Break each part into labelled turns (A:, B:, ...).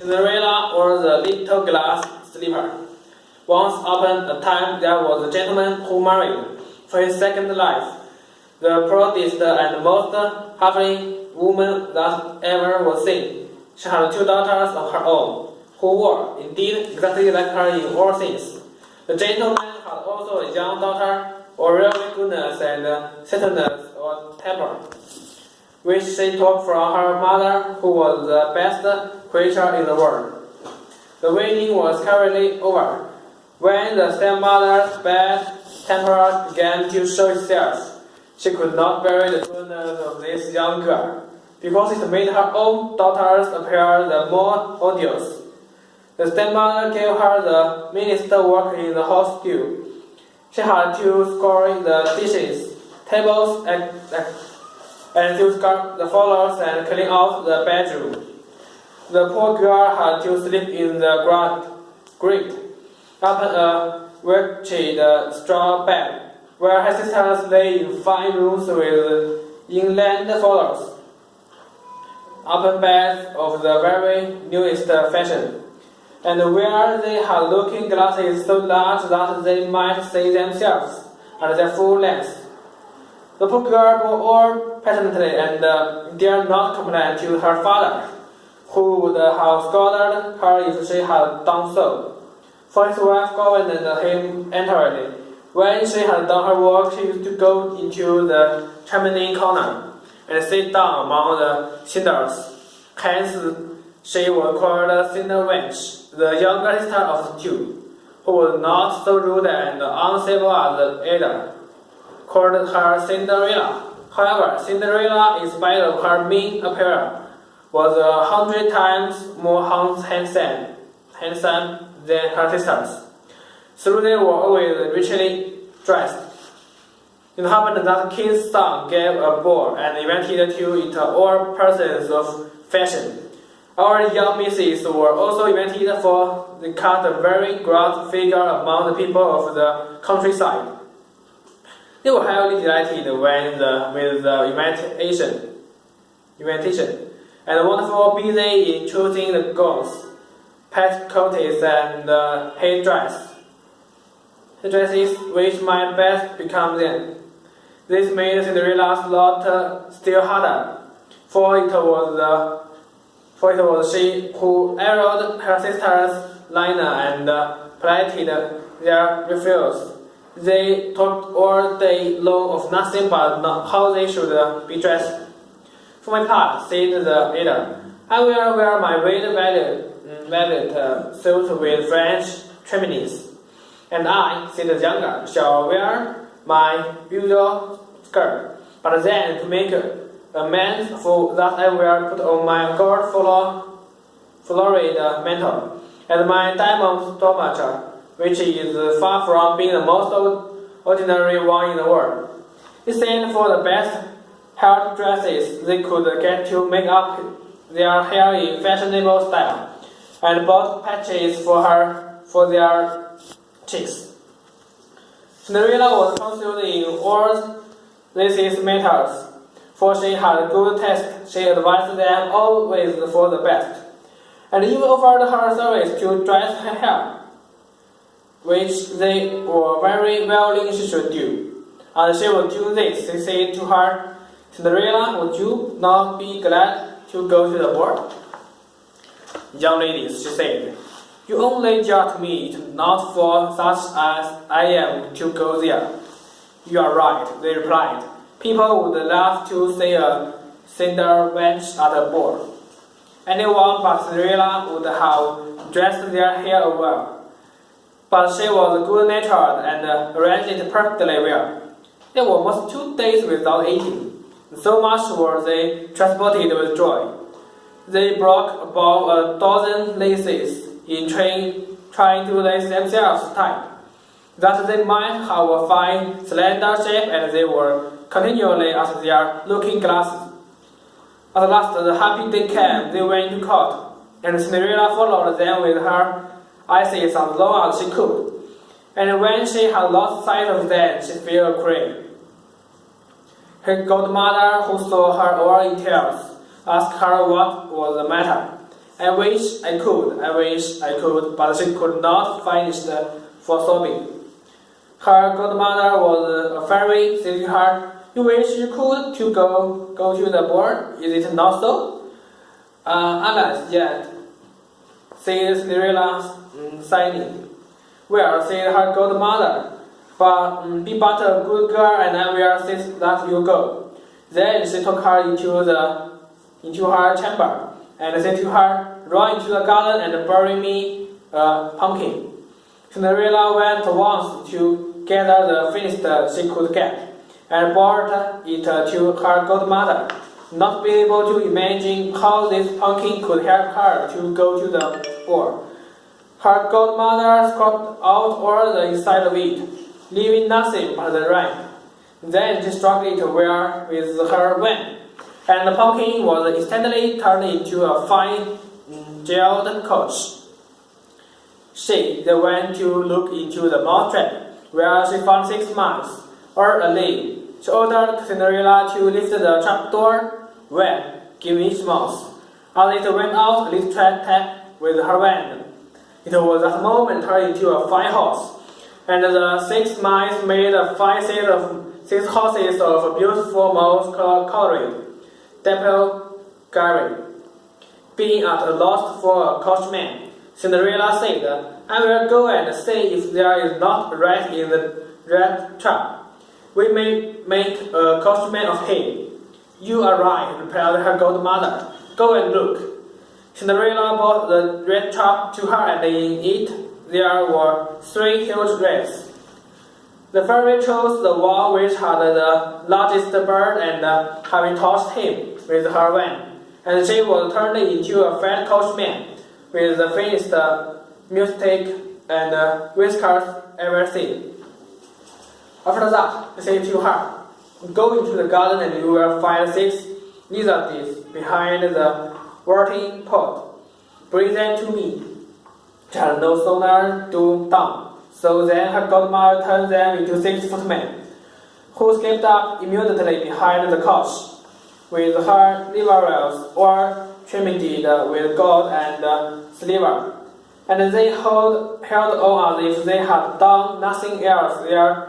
A: Cinderella or the Little Glass Slipper. Once upon a time there was a gentleman who married for his second life, the proudest and most lovely woman that ever was seen. She had two daughters of her own, who were indeed exactly like her in all things. The gentleman had also a young daughter, of real goodness and gentleness or temper, which she took from her mother, who was the best creature in the world. The wedding was carefully over, when the stepmother's bad temper began to show itself. She could not bear the goodness of this young girl, because it made her own daughters appear the more odious. The stepmother gave her the meanest work in the house too. She had to scour the dishes, tables, and to scrub the floors and clean out the bedroom. The poor girl had to sleep in the grate, upon a wretched straw bed, where her sisters lay in fine rooms with inland floors, upon beds of the very newest fashion, and where they had looking glasses so large that they might see themselves at their full length. The poor girl bore all patiently and dared not complain to her father, who would have scolded her if she had done so. For his wife governed him entirely. When she had done her work, she used to go into the chimney corner and sit down among the cinders. Hence, she was called Cinderella, the younger sister of the two, who was not so rude and uncivil as the elder, called her Cinderella. However, Cinderella, in spite of her mean appearance, was 100 times more handsome than her sisters, so they were always richly dressed. It happened that the king's son gave a ball and invited to it all persons of fashion. Our young misses were also invited, for they cut a very grand figure among the people of the countryside. They were highly delighted with the invitation, and wonderful busy in choosing the gowns, petticoats, and headdresses which might best become them. This made Cinderella's lot still harder, for it was she who arrowed her sisters' linen and plaited their refuse. They talked all day long of nothing but how they should be dressed. For my part, said the elder, I will wear my red velvet suit with French trimmings. And I, said the younger, shall wear my usual skirt. But then, to make amends for that, I will put on my gold florid mantle and my diamond stomacher, which is far from being the most ordinary one in the world. He sent for the best hair dresses they could get to make up their hair in fashionable style, and bought patches for their cheeks. Cinderella was consulted in all these matters, for she had good taste. She advised them always for the best, and even offered her service to dress her hair, which they were very willing she should do. And she would do this. They said to her, Cinderella, would you not be glad to go to the ball? Young ladies, she said, you only judge me not for such as I am to go there. You are right, they replied. People would love to see a Cinderella at a ball. Anyone but Cinderella would have dressed their hair well, but she was good-natured and arranged it perfectly well. They were almost 2 days without eating, so much were they transported with joy. They broke above a dozen laces in trying to lace themselves tight, that they might have a fine, slender shape, and they were continually at their looking glasses. At last, the happy day came. They went to court, and Cinderella followed them with her eyes as long as she could. And when she had lost sight of them, she felt afraid. Her godmother, who saw her all in tears, asked her what was the matter, I wish I could, but she could not finish for sobbing. Her godmother was a fairy, said to her, "You wish you could to go to the ball, is it not so?" Alas, yet, said Cinderella, sighing. "Well," said her godmother, "but be but a good girl, and I will see that you go." Then she took her into her chamber, and said to her, "Run into the garden and bury me a pumpkin." Cinderella went once to gather the finest she could get, and brought it to her godmother, not being able to imagine how this pumpkin could help her to go to the ball. Her godmother scraped out all the inside of it, leaving nothing but the rind. Then she struck it where with her wand, and the pumpkin was instantly turned into a fine jeweled coach. She then went to look into the mousetrap, where she found 6 mice, or a lamb. She ordered Cinderella to lift the trapdoor. "Well, give each mouse." As it went out, a little tap with her wand. It was at the moment turned into a fine horse, and the 6 mice made a fine set of 6 horses of beautiful mouse-colored dapple gray. Being at a loss for a coachman, Cinderella said, "I will go and see if there is not a rat in the rat trap. We may make a coachman of him." "You are right," replied her godmother. "Go and look." Cinderella brought the rat trap to her, and in it there were 3 huge rats. The fairy chose the one which had the largest bird, and having touched him with her wand, and she was turned into a fat coachman with the finest music and whiskers ever seen. After that, he said to her, "Go into the garden and you will find 6 lizards behind the watering pot. Bring them to me." She had no sooner done so than her godmother turned them into 6 footmen, who skipped up immediately behind the couch, with her liveries all trimmed with gold and silver, and they held on as if they had done nothing else their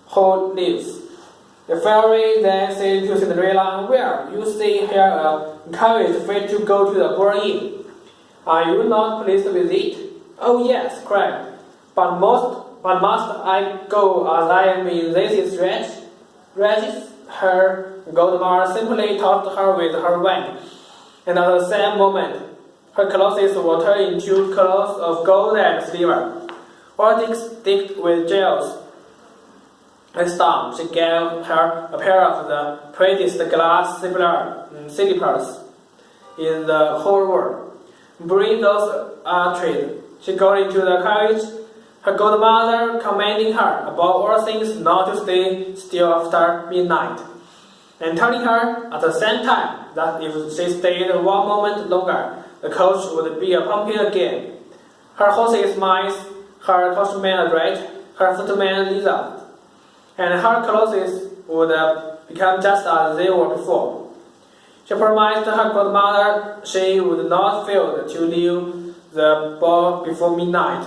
A: whole lives. The fairy then said to Cinderella, "Well, you stay here encouraged fate to go to the ball inn. Are you not pleased with it?" "Oh yes," cried. But must I go as I am in this wretched?" Her godmother simply touched her with her wand, and at the same moment, her clothes were turned into cloths of gold and silver, all decked with jewels. This time, she gave her a pair of the prettiest glass slippers in the whole world. "Bring those trade." She got into the carriage, her godmother commanding her, above all things, not to stay still after midnight, and telling her at the same time that if she stayed 1 moment longer, the coach would be a pumpkin again, her horses mice, her coachman a rat, her footman lizard, and her clothes would become just as they were before. She promised her godmother she would not fail to leave the ball before midnight.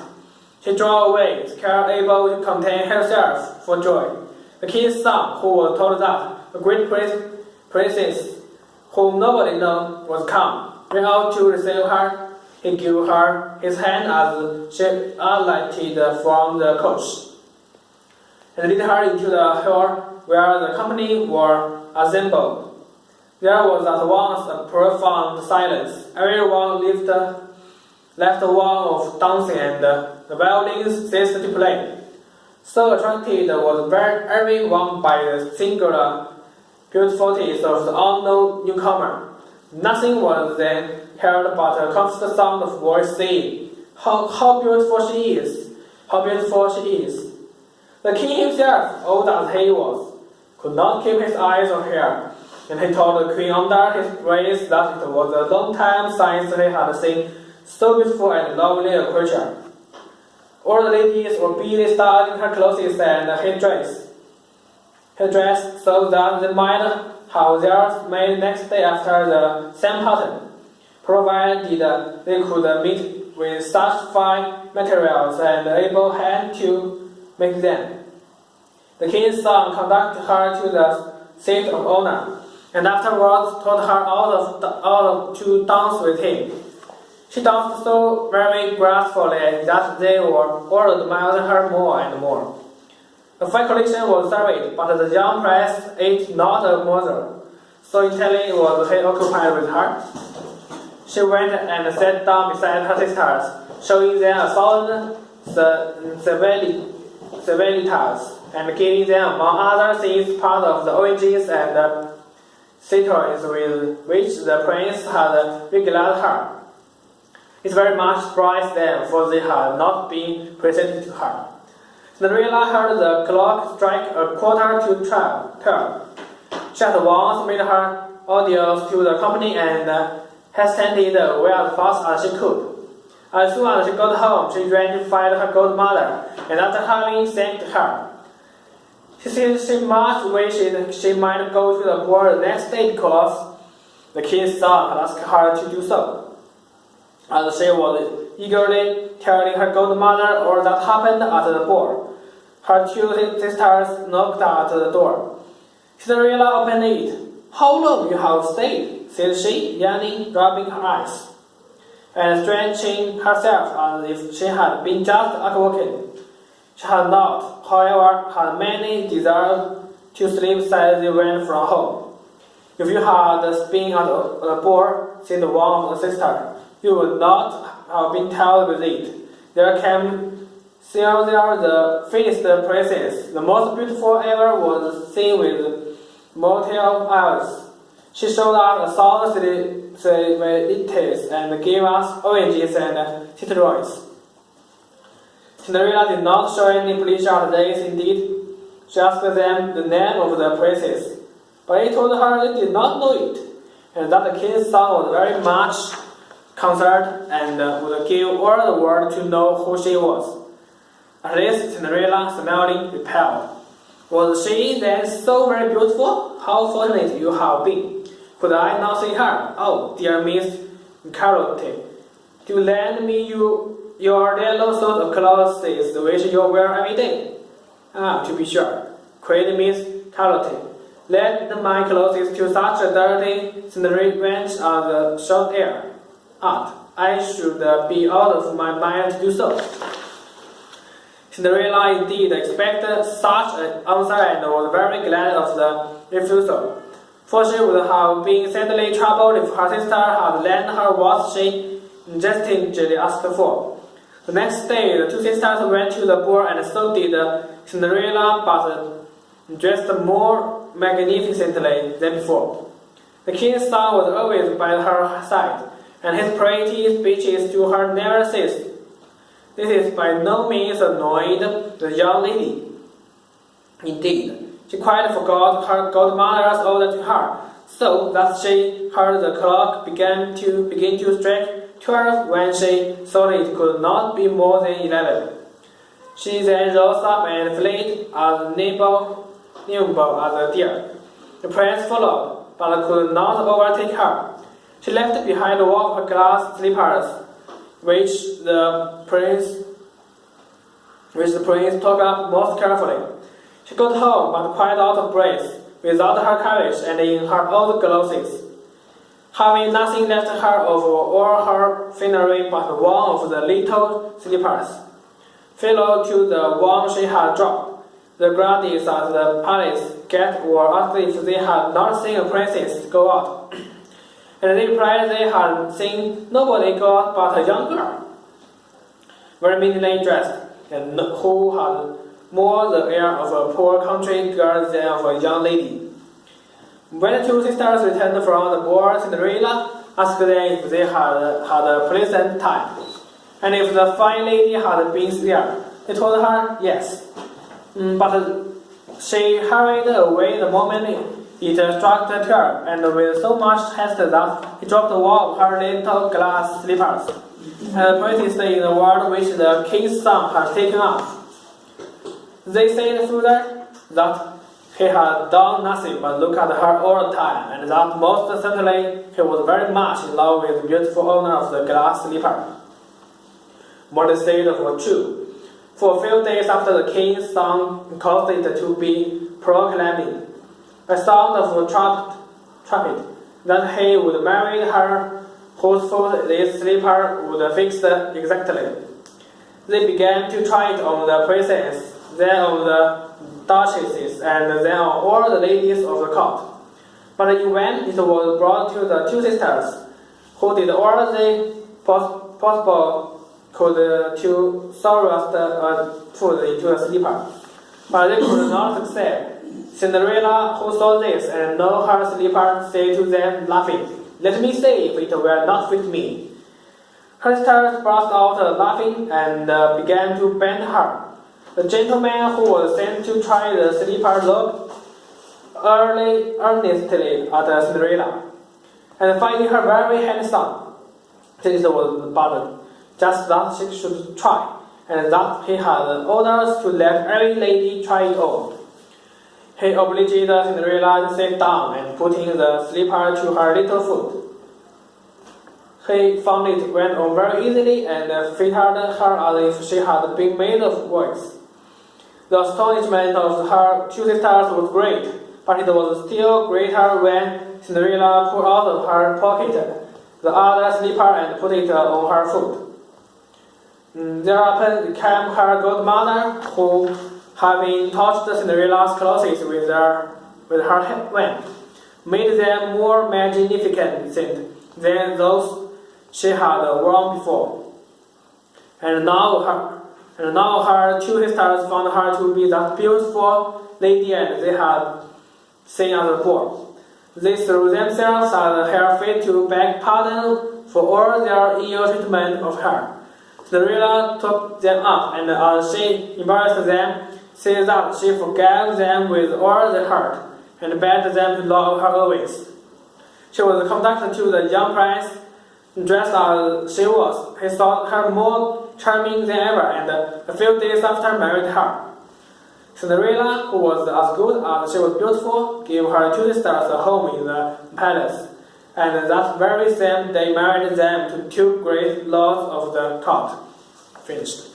A: She drove away, scarce able to contain herself for joy. The king's son, who was told that a great princess, whom nobody knew, was come, ran out to receive her. He gave her his hand as she alighted from the coach, and led her into the hall where the company were assembled. There was at once a profound silence. Everyone left one of dancing, and the violins ceased to play. So attracted was everyone by the singular beauties of the unknown newcomer. Nothing was then heard but a constant sound of voice saying, How beautiful she is! How beautiful she is!" The king himself, old as he was, could not keep his eyes on her, and he told the queen under his breath that it was a long time since he had seen so beautiful and lovely a creature. All the ladies were busy styling her clothes and her dress, so that they might have theirs made next day after the same pattern. provided they could meet with such fine materials and able hand to make them. The king's son conducted her to the seat of honor, and afterwards taught her all to dance with him. She danced so very gracefully that they all admired her more and more. The fine collection was served, but the young prince ate not a morsel, so intently was he occupied with her. She went and sat down beside her sisters, showing them a thousand civilities, and giving them, among other things, part of the oranges and citrons with which the prince had regaled her. It very much surprised them, for they had not been presented to her. Cinderella heard the clock strike a quarter to 12. She at once made her adieux to the company and hastened away as fast as she could. As soon as she got home, she ran to find her godmother, and after having thanked her, she said she much wished she might go to the ball the next day because the king's son had asked her to do so. As she was eagerly telling her godmother all that happened at the ball, her two sisters knocked at the door. Cinderella opened it. "How long you have stayed?" said she, yawning, rubbing her eyes, and stretching herself as if she had been just awakened. She had not, however, had many desires to sleep since they went from home. "If you had been at a ball," said one of the sisters, "you would not have been tired with it. There came there the fittest princess. The most beautiful ever was seen with mortal eyes. She showed us a thousand civilities and gave us oranges and citrons." Cinderella did not show any pleasure at this. Indeed, she asked them the name of the princess, but he told her they did not know it, and that the king's son was very much concerned and would give all the world to know who she was. At this, Cinderella, smiling, replied, "Was she then so very beautiful? How fortunate you have been! Could I not see her? Oh, dear Miss Carlotte, do lend me your yellow suit of clothes which you wear every day." "Ah, to be sure," cried Miss Carlotte. "Lend my clothes to such a dirty cinderwench as the short air. Aunt, I should be out of my mind to do so." Cinderella indeed expected such an answer and was very glad of the refusal, for she would have been sadly troubled if her sister had lent her what she insistently asked for. The next day, the two sisters went to the ball, and so did Cinderella, but dressed more magnificently than before. The king's son was always by her side, and his pretty speeches to her never ceased. This is by no means annoyed the young lady. Indeed, she quite forgot her godmother's order to her, so that she heard the clock begin to strike 12 when she thought it could not be more than 11. She then rose up and fled as nimble as a deer. The prince followed, but could not overtake her. She left behind a wall of her glass slippers, which the prince took up most carefully. She got home, but quite out of breath, without her carriage and in her old clothes, having nothing left her of all her finery but one of the little slippers, fell to the one she had dropped. The guardians at the palace gate were asked if they had not seen a princess go out, and they replied they had seen nobody go out but a young girl, very meanly dressed, and who had more the air of a poor country girl than of a young lady. When the two sisters returned from the ball, Cinderella asked them if they had a pleasant time, and if the fine lady had been there. They told her yes, but she hurried away the moment it struck 12, and with so much haste that he dropped one of her little glass slippers, and the prettiest in the world which the king's son had taken off. They said further that he had done nothing but look at her all the time, and that most certainly he was very much in love with the beautiful owner of the glass slipper. What they said was true. For a few days after the king's son caused it to be proclaimed, a sound of trumpet, that he would marry her whose foot this slipper would fix exactly. They began to try it on the princess, then on the duchesses, and then on all the ladies of the court. But when it was brought to the two sisters, who did all they possible could to thrust food into the slipper, but they could not succeed. Cinderella, who saw this and knew her slipper, said to them, laughing, "Let me see if it will not fit me." Her sisters burst out laughing and began to bend her. The gentleman who was sent to try the slipper looked earnestly at Cinderella, and finding her very handsome, this was but just that she should try, and that he had orders to let every lady try it on. He obliged Cinderella to sit down and putting the slipper to her little foot. He found it went on very easily and fitted her as if she had been made of wax. The astonishment of her two sisters was great, but it was still greater when Cinderella pulled out of her pocket the other slipper and put it on her foot. Thereupon came her godmother, who, having touched Cinderella's clothes with her hand, made them more magnificent than those she had worn before. And now her two sisters found her to be that beautiful lady and they had seen at the ball. They threw themselves at her feet to beg pardon for all their ill treatment of her. Cinderella took them up, and as she embraced them, said that she forgave them with all the heart, and begged them to love her always. She was conducted to the young prince, dressed as she was. He thought her more charming than ever, and a few days after married her. Cinderella, who was as good as she was beautiful, gave her two sisters a home in the palace, and that very same day married them to two great lords of the court. Finished.